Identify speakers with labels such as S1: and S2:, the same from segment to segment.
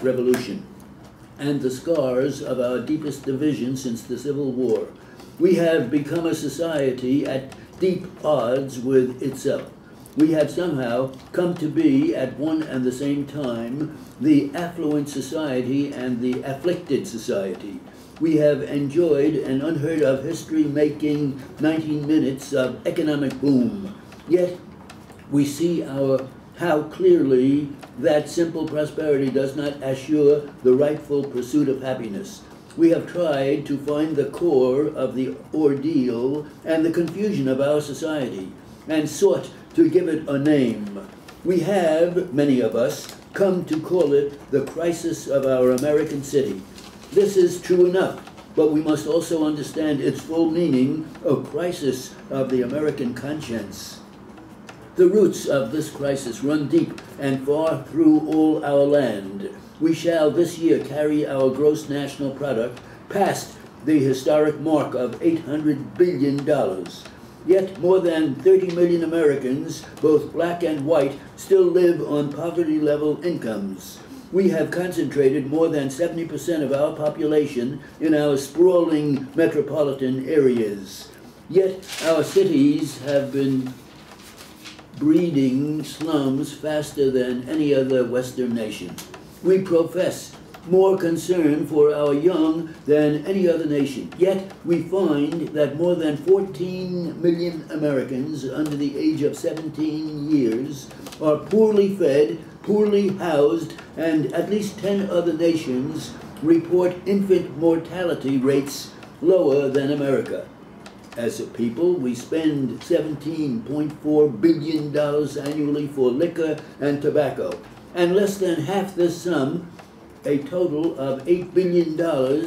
S1: Revolution and the scars of our deepest division since the Civil War. We have become a society at deep odds with itself. We have somehow come to be at one and the same time the affluent society and the afflicted society. We have enjoyed an unheard of history-making 19 minutes of economic boom. Yet we see how clearly that simple prosperity does not assure the rightful pursuit of happiness. We have tried to find the core of the ordeal and the confusion of our society and sought to give it a name. We have, many of us, come to call it the crisis of our American city. This is true enough, but we must also understand its full meaning, a crisis of the American conscience. The roots of this crisis run deep and far through all our land. We shall this year carry our gross national product past the historic mark of $800 billion. Yet more than 30 million Americans, both black and white, still live on poverty-level incomes. We have concentrated more than 70% of our population in our sprawling metropolitan areas. Yet our cities have been breeding slums faster than any other Western nation. We profess more concern for our young than any other nation. Yet we find that more than 14 million Americans under the age of 17 years are poorly fed, poorly housed, and at least 10 other nations report infant mortality rates lower than America. As a people, we spend $17.4 billion annually for liquor and tobacco, and less than half this sum, a total of $8 billion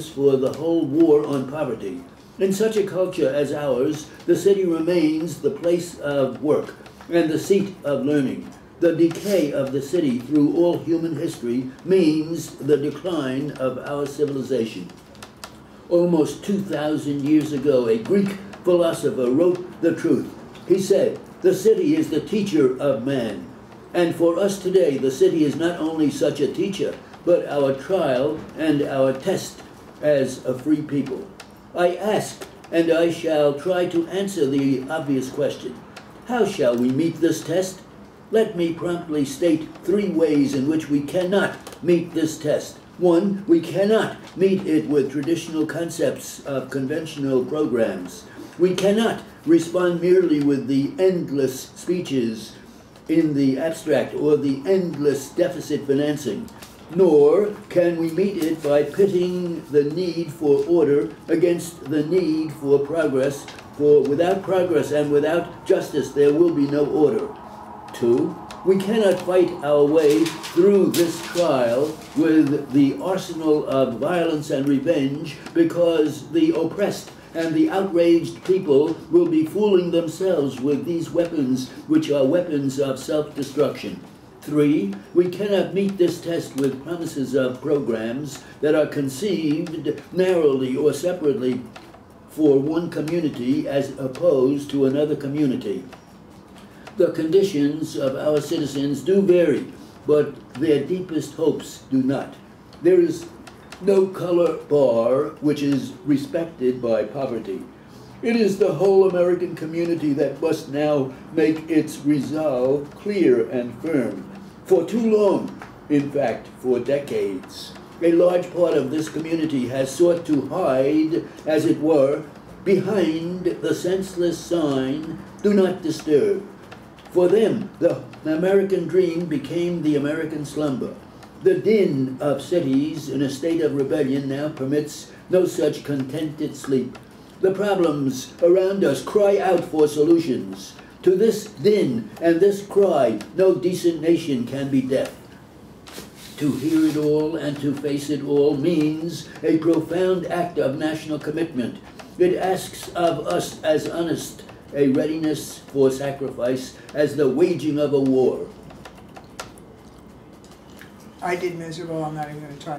S1: for the whole war on poverty. In such a culture as ours, the city remains the place of work and the seat of learning. The decay of the city through all human history means the decline of our civilization. Almost 2,000 years ago, a Greek philosopher wrote the truth. He said, "The city is the teacher of man." And for us today, the city is not only such a teacher, but our trial and our test as a free people. I ask, and I shall try to answer the obvious question: how shall we meet this test? Let me promptly state 3 ways in which we cannot meet this test. 1, we cannot meet it with traditional concepts of conventional programs. We cannot respond merely with the endless speeches in the abstract or the endless deficit financing. Nor can we meet it by pitting the need for order against the need for progress, for without progress and without justice there will be no order. 2, we cannot fight our way through this trial with the arsenal of violence and revenge, because the oppressed and the outraged people will be fooling themselves with these weapons, which are weapons of self-destruction. 3, we cannot meet this test with promises of programs that are conceived narrowly or separately for one community as opposed to another community. The conditions of our citizens do vary, but their deepest hopes do not. There is no color bar which is respected by poverty. It is the whole American community that must now make its resolve clear and firm. For too long, in fact, for decades, a large part of this community has sought to hide, as it were, behind the senseless sign, "Do not disturb." For them, the American dream became the American slumber. The din of cities in a state of rebellion now permits no such contented sleep. The problems around us cry out for solutions. To this din and this cry, no decent nation can be deaf. To hear it all and to face it all means a profound act of national commitment. It asks of us as honest a readiness for sacrifice as the waging of a war.
S2: I did miserable. I'm not even going to try.